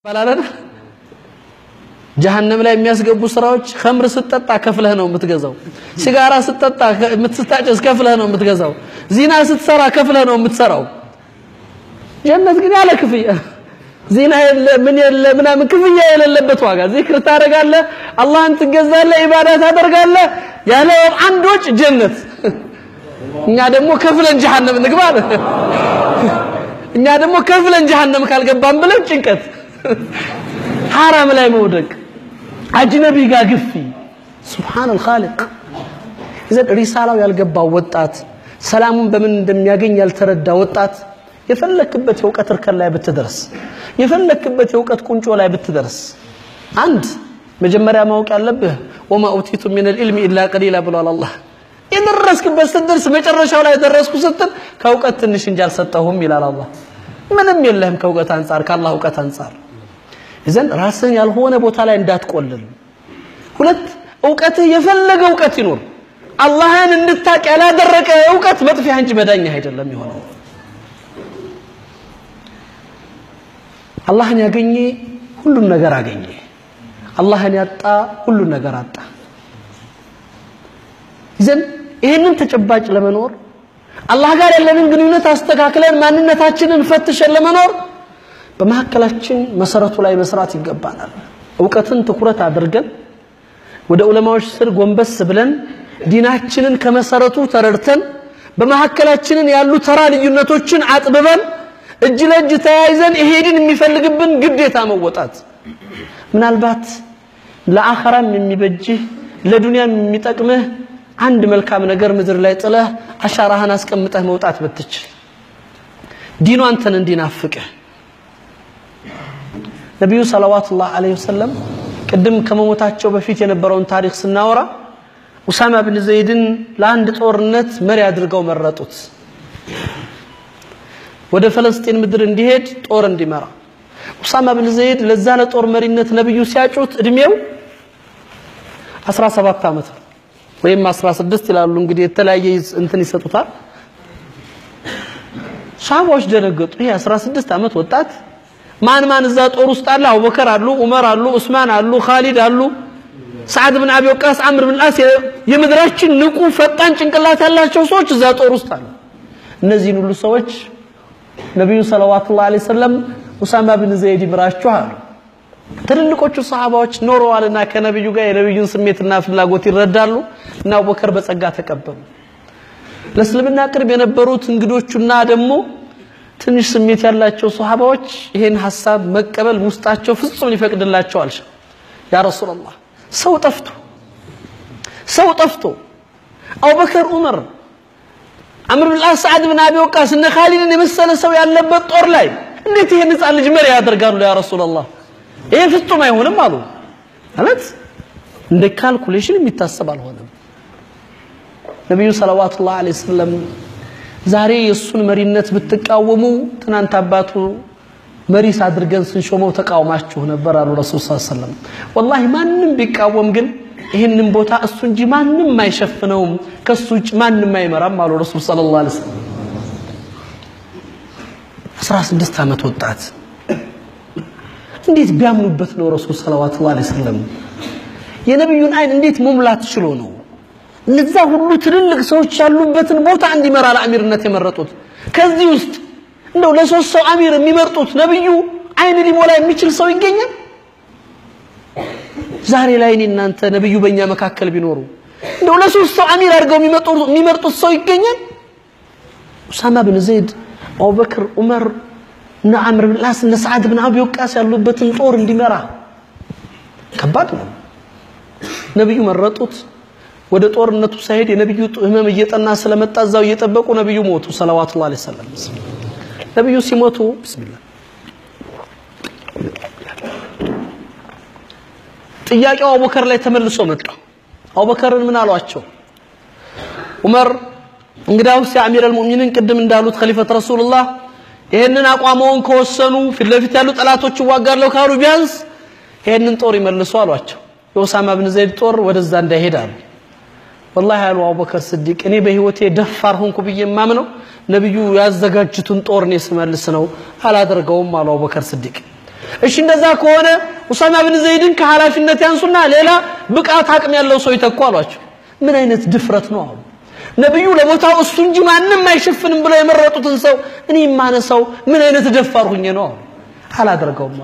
ባላለን ጀሃነም ላይ የሚያስገቡ ስራዎች ኸምር ስትጠጣ ከፍለህ ነው የምትገዛው ሲጋራ ስትጠጣ የምትስታጨስ ከፍለህ ነው የምትገዛው ዚና ስትሰራ ከፍለህ ነው የምትሰራው ጀነት ግን ያለ ክፍያ ዚና ምን የለ ምናምን ክፍያ የሌለበት ዋጋ ዚክር ታደርጋለህ አላህን ትገዛለህ ኢባዳ ታደርጋለህ ያለ አንድ ወጭ ጀነት እኛ ደግሞ ከፍለን ጀሃነም እንግባ እኛ ደግሞ ከፍለን ጀሃነም ካልገባን ብለን ጭንቀት حرام ላይ መውደቅ አጅነቢ ጋር ግፊ سبحان الخالق اذا ሪሳላው ያልገባው ወጣት ሰላሙን በምን እንደሚያገኝ ያልተረዳ ወጣት የፈለክበት የውቀት እርከን ላይ ብትደርስ የፈለክበት የውቀት ቁንጮ ላይ ብትደርስ አንድ መጀመሪያ ማወቅ ያለብህ وما اوتيتم من العلم الا قليلا ብሏል አላህ የደረስክበት ስትደርስ መጨረሻው ላይ ደረስኩ ስትል ከውቀት ትንሽ እንጂ አልሰጠሁም ይላል አላህ ምንም የለህም ከውቀት አንፃር ከአላህ ውቀት አንፃር إذن راسن ያልሆነ ቦታ ላይ እንዳትቆልል ሁለት ዕውቀት የፈለገ ዕውቀት ይኖር አላህን እንድታቅ ያላደረቀ ዕውቀት መጥፊያ እንጂ መዳኛ አይደለም ይሆነው አላህን ያገኘ ሁሉን ነገር አገኘ አላህን ያጣ ሁሉን ነገር አጣ إذن ይሄንን ተጨባጭ ለመኖር አላህ ጋር ያለንን ግንኙነት አስተካክለን ማንነታችንን ፈትሸን ለመኖር በመሐከላችን መሰረቱ ላይ መስራት ይገባናል ዕውቀትን ትኩረት አድርገን ወደ ዑለማዎች ስር ጎንበስ ብለን ዲናችንን ከመሰረቱ ተረድተን በመሐከላችን ያሉ ተራ ልዩነቶችን አጥብበን እጅ ለእጅ ተያይዘን ይሄድን የሚፈልግብን ግዴታ መወጣት ምናልባት ለአኺራም የሚበጅህ ለዱንያም የሚጠቅምህ አንድ መልካም ነገር ምድር ላይ ጥለህ አሻራህን አስቀምጠህ መውጣት ብትችል ዲኑ አንተን እንዲናፍቅህ ነብዩ ሰለላሁ ዐለይሂ ወሰለም ቀደም ከመሞታቸው በፊት የነበረውን ታሪክ ስናወራ ኡሳማ ኢብኑ ዘይድን ለአንድ ጦርነት መሪ አድርገው መረጡት ወደ ፍልስጤም ምድር እንዲሄድ ጦር እንዲመራ ኡሳማ ኢብኑ ዘይድ ለዛ ለጦር መሪነት ነብዩ ሲያጩት እድሜው 17 አመት ወይም 16 ይላሉ እንግዲህ የተለያየ እንትን ይሰጡታል ሻቦች ደረገጡ ይሄ 16 አመት ወጣት ማን እዛ ጦር ውስጥ አለ አቡበከር አሉ ዑመር አሉ ዑስማን አሉ ኻሊድ አሉ ሰዓድ ኢብኑ አቢ ወቃስ አምር ኢብኑ አስ የምድራችን ንቁ ፈጣን ጭንቅላት ያላቸው ሰዎች እዛ ጦር ውስጥ አሉ እነዚህ ሁሉ ሰዎች ነብዩ ሰለላሁ ዐለይሂ ወሰለም ኡሳማ ኢብኑ ዘይድ ይብራቸዋል ትልልቆቹ ሰሃባዎች ኖረዋልና ከነብዩ ጋር የነብዩን ስሜትና ፍላጎት ይረዳሉ እና አቡበከር በጸጋ ተቀበሉ ለእስልምና ቅርብ የነበሩት እንግዶቹና ደግሞ ትንሽ ስሜት ያላቸው ሱሐባዎች ይሄን ሐሳብ መቀበል ውስጣቸው ፍጹም ሊፈቅድላቸው አልሽ ያ ረሱላህ ሰው ጠፍቶ አቡበከር ዑመር አምር ኢብኑ አስ ሰዓድ ኢብኑ አቢ ወቃስ እና ኻሊድን የመሰለ ሰው ያለበት ጦር ላይ እንዴት ይሄን ህፃን ልጅ መሪ ያደርጋሉ ያ ረሱላህ ይሄ ፍጹም አይሆንም አሉ ማለት እንደ ካልኩሌሽን የሚታሰብ አልሆነም ነብዩ ሰለላሁ ዐለይሂ ወሰለም ዛሬ የሱን መሪነት ብትቃወሙ ትናንት አባቱ መሪስ አድርገን ስንሾመው ተቃውማችሁ ነበር አሉ ረሱል ሰለላሁ ዐለይሂ ወሰለም والله ማንንም ቢቃወም ግን ይሄንን ቦታ እሱ እንጂ ማንንም አይሸፍነው ከሱ ውጭ ማንንም አይመራም አሉ ረሱል ሰለላሁ ዐለይሂ ወሰለም 16 አመት ወጣት እንዴት ቢያምኑበት ነው ረሱል ሰለላሁ ዐለይሂ ወሰለም የነብዩን አይን እንዴት መሙላት ችሎ ነው ለዛ ሁሉ ትልልቅ ሰዎች ያሉበትን ቦታ እንዲመራ ለአሚርነት የመረጡት ከዚህ ውስጥ እንደው ለሶስት ሰው አሚር የሚመርጡት ነብዩ አይን ሊሞላ የሚችል ሰው ይገኛል ዛሬ ላይ እናንተ ነብዩ በእኛ መካከል ቢኖሩ እንደው ለሶስት ሰው አሚር አድርገው የሚመርጡት ሰው ይገኛል ኡሳማ ኢብኑ ዘይድ አቡበክር ዑመር እና አምር ኢብኑ አስ እና ሰዓድ ኢብኑ አቢ ወቃስ ያሉበትን ጦር እንዲመራ ከባድ ነው ነብዩ መረጡት ወደ ጦርነቱ ሳይሄድ የነብዩ ህመም እየጠና ስለመጣ እዛው እየጠበቁ ነብዩ ሞቱ ሰለላሁ ዐለይሂ ወሰለም ነብዩ ሲሞቱ ቢስሚላህ ጥያቄው አቡበከር ላይ ተመልሶ መጣ አቡበከርን ምን አሏቸው ዑመር እንግዳውስ የአሚረል ሙእሚኒን ቅድም እንዳሉት ኸሊፈት ረሱልላህ ይሄንን አቋመውን ከወሰኑ ፊት ለፊት ያሉ ጠላቶች ይዋጋለው ካሉ ቢያንስ ይሄንን ጦር ይመልሱ አሏቸው የኡሳማ ኢብኑ ዘይድ ጦር ወደዛ እንዳይሄዳሉ والله ያሉ አቡበከር ስዲቅ እኔ በህይወቴ ደፋር ሆንኩ ብዬ ማምነው ነብዩ ያዘጋጁትን ጦር ነው ስመልስ ነው አላደርገውም አሉ አቡበከር ስዲቅ እሺ እንደዛ ከሆነ ኡሳማ ኢብኑ ዘይድን ከሐላፊነት ያንሱና ሌላ ብቃት አቅም ያለው ሰው ይተኳሏቸው ምን አይነት ድፍረት ነው አሉ ነብዩ ለቦታው እሱ እንጂ ማንንም አይሸፍንም ብለው የመረጡትን ሰው እኔ ማነሳው ምን አይነት ደፋር ሆኜ ነው አላደረገውም